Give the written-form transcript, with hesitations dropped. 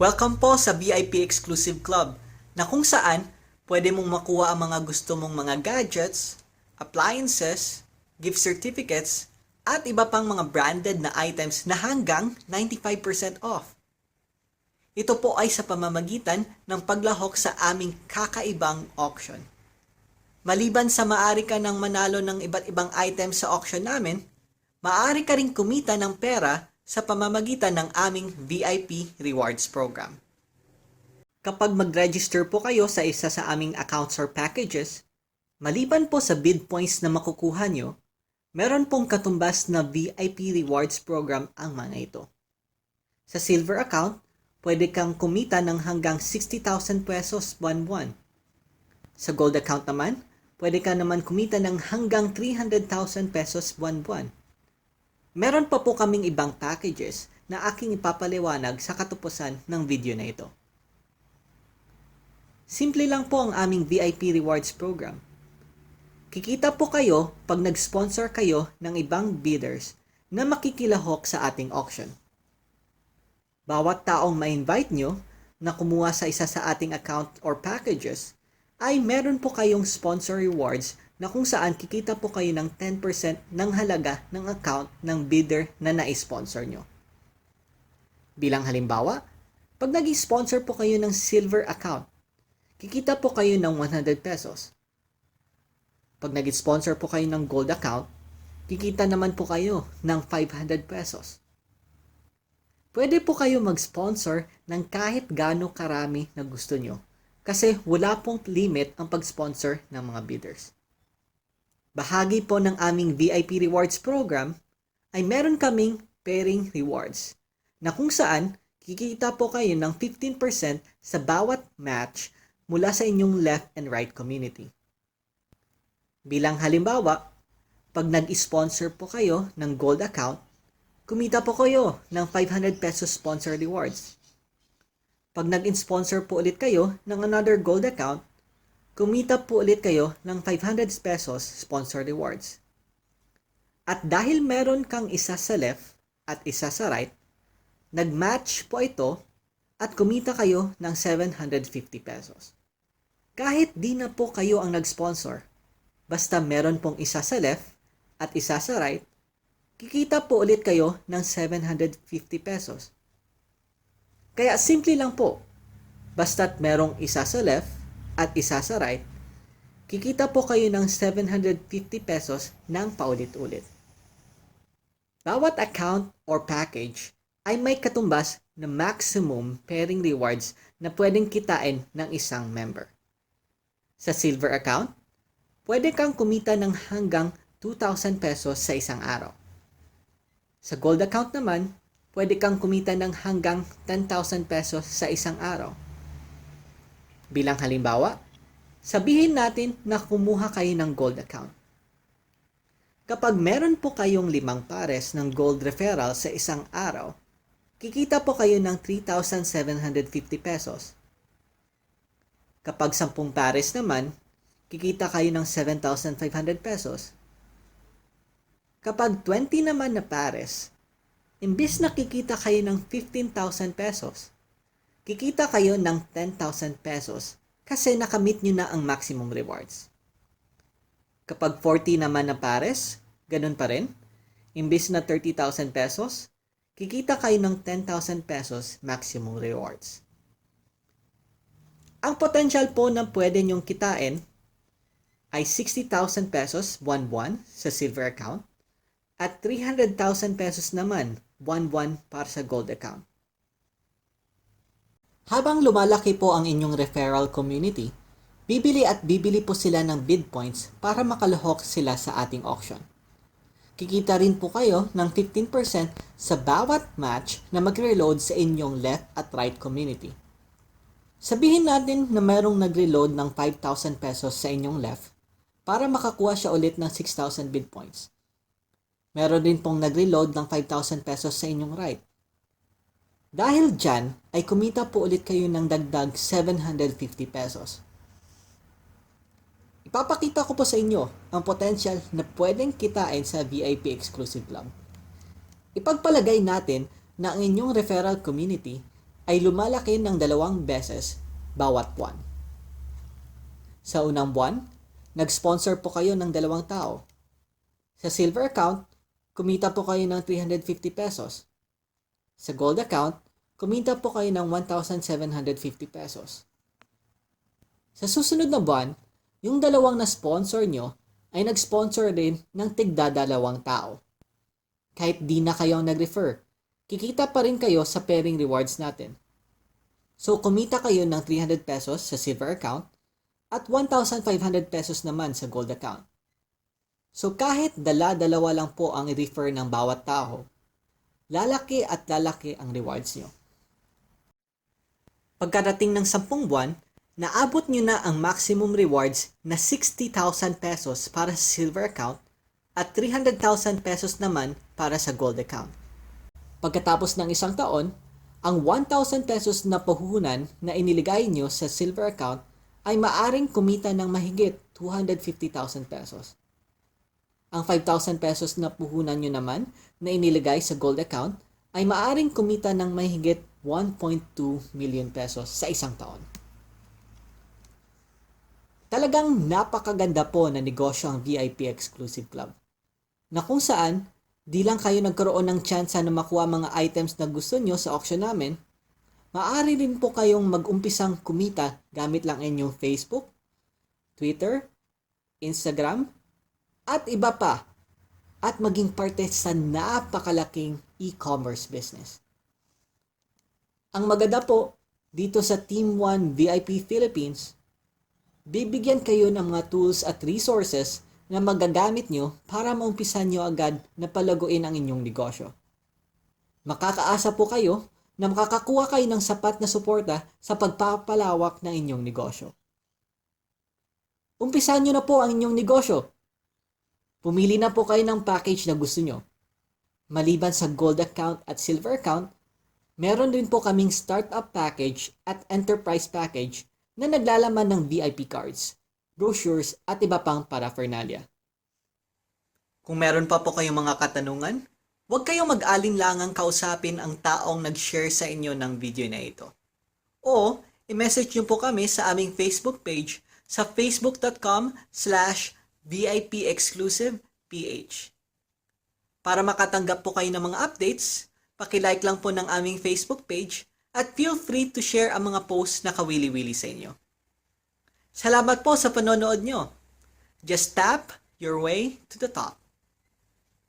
Welcome po sa VIP Exclusive Club na kung saan pwede mong makuha ang mga gusto mong mga gadgets, appliances, gift certificates, at iba pang mga branded na items na hanggang 95% off. Ito po ay sa pamamagitan ng paglahok sa aming kakaibang auction. Maliban sa maaari ka ng manalo ng iba't ibang items sa auction namin, maaari ka ring kumita ng pera sa pamamagitan ng aming VIP Rewards Program. Kapag mag-register po kayo sa isa sa aming accounts or packages, maliban po sa bid points na makukuha nyo, meron pong katumbas na VIP Rewards Program ang mga ito. Sa Silver account, pwede kang kumita ng hanggang 60,000 pesos buwan-buwan. Sa Gold account naman, pwede ka naman kumita ng hanggang 300,000 pesos buwan-buwan. Meron pa po kaming ibang packages na aking ipapaliwanag sa katupusan ng video na ito. Simple lang po ang aming VIP Rewards Program. Kikita po kayo pag nag-sponsor kayo ng ibang bidders na makikilahok sa ating auction. Bawat taong ma-invite nyo na kumuha sa isa sa ating account or packages ay meron po kayong sponsor rewards na kung saan kikita po kayo ng 10% ng halaga ng account ng bidder na na-sponsor nyo. Bilang halimbawa, pag nag-sponsor po kayo ng Silver account, kikita po kayo ng 100 pesos. Pag nag-sponsor po kayo ng Gold account, kikita naman po kayo ng 500 pesos. Pwede po kayo mag-sponsor ng kahit gaano karami na gusto nyo kasi wala pong limit ang pag-sponsor ng mga bidders. Bahagi po ng aming VIP Rewards Program ay meron kaming pairing rewards na kung saan kikita po kayo ng 15% sa bawat match mula sa inyong left and right community. Bilang halimbawa, pag nag-sponsor po kayo ng Gold account, kumita po kayo ng 500 pesos sponsor rewards. Pag nag-sponsor po ulit kayo ng another Gold account, kumita po ulit kayo ng 500 pesos sponsor rewards. At dahil meron kang isa sa left at isa sa right, nag-match po ito at kumita kayo ng 750 pesos. Kahit di na po kayo ang nag-sponsor, basta meron pong isa sa left at isa sa right, kikita po ulit kayo ng 750 pesos. Kaya simple lang po, basta't merong isa sa left at isa sa right, kikita po kayo ng 750 pesos ng paulit-ulit. Bawat account or package ay may katumbas na maximum pairing rewards na pwedeng kitain ng isang member. Sa Silver account, pwede kang kumita ng hanggang 2,000 pesos sa isang araw. Sa Gold account naman, pwede kang kumita ng hanggang 10,000 pesos sa isang araw. Bilang halimbawa, sabihin natin na kumuha kayo ng Gold account. Kapag meron po kayong 5 pares ng Gold referral sa isang araw, kikita po kayo ng 3,750 pesos. Kapag 10 pares naman, kikita kayo ng 7,500 pesos. Kapag 20 naman na pares, imbis na kikita kayo ng 15,000 pesos, kikita kayo ng 10,000 pesos kasi nakamit nyo na ang maximum rewards. Kapag 40 naman na pares, ganun pa rin. Imbis na 30,000 pesos, kikita kayo ng 10,000 pesos maximum rewards. Ang potential po na pwede nyong kitain ay 60,000 pesos buwan-buwan sa Silver account at 300,000 pesos naman buwan-buwan para sa Gold account. Habang lumalaki po ang inyong referral community, bibili at bibili po sila ng bid points para makalahok sila sa ating auction. Kikita rin po kayo ng 15% sa bawat match na mag-reload sa inyong left at right community. Sabihin natin na mayroong nag-reload ng 5,000 pesos sa inyong left para makakuha siya ulit ng 6,000 bid points. Meron din pong nag-reload ng 5,000 pesos sa inyong right. Dahil dyan, ay kumita po ulit kayo ng dagdag 750 pesos. Ipapakita ko po sa inyo ang potential na pwedeng kitain sa VIP Exclusive Club. Ipagpalagay natin na ang inyong referral community ay lumalaki ng 2 beses bawat buwan. Sa unang buwan, nag-sponsor po kayo ng 2 tao. Sa silver account, kumita po kayo ng 350 pesos. Sa gold account, kumita po kayo ng 1,750 pesos. Sa susunod na buwan, yung 2 na sponsor nyo ay nag-sponsor din ng tigda-2 tao. Kahit di na kayo nag-refer, kikita pa rin kayo sa pairing rewards natin. So kumita kayo ng 300 pesos sa silver account at 1,500 pesos naman sa gold account. So kahit dala-dalawa lang po ang i-refer ng bawat tao, lalaki at lalaki ang rewards nyo. Pagkarating ng 10 buwan, naabot nyo na ang maximum rewards na 60,000 pesos para sa silver account at 300,000 pesos naman para sa gold account. Pagkatapos ng 1 taon, ang 1,000 pesos na puhunan na iniligay nyo sa silver account ay maaring kumita ng mahigit 250,000 pesos. Ang 5,000 pesos na puhunan nyo naman na iniligay sa gold account ay maaring kumita ng mahigit 1.2 million pesos sa 1 taon. Talagang napakaganda po na negosyo ang VIP Exclusive Club, na kung saan di lang kayo nagkaroon ng tsansa na makuha mga items na gusto nyo sa auction namin, maaari rin po kayong mag-umpisang kumita gamit lang inyong Facebook, Twitter, Instagram, at iba pa, at maging parte sa napakalaking e-commerce business. Ang maganda po, dito sa Team 1 VIP Philippines, bibigyan kayo ng mga tools at resources na magagamit nyo para maumpisan nyo agad na palaguin ang inyong negosyo. Makakaasa po kayo na makakakuha kayo ng sapat na suporta sa pagpapalawak ng inyong negosyo. Umpisan nyo na po ang inyong negosyo. Pumili na po kayo ng package na gusto nyo. Maliban sa gold account at silver account, meron din po kaming startup package at enterprise package na naglalaman ng VIP cards, brochures at iba pang paraphernalia. Kung meron pa po kayong mga katanungan, huwag kayong mag-alinlangang kausapin ang taong nag-share sa inyo ng video na ito. O i-message nyo po kami sa aming Facebook page sa facebook.com/VIPExclusiveph. Para makatanggap po kayo ng mga updates, paki-like lang po ng aming Facebook page at feel free to share ang mga posts na kawili-wili sa inyo. Salamat po sa panonood nyo. Just tap your way to the top.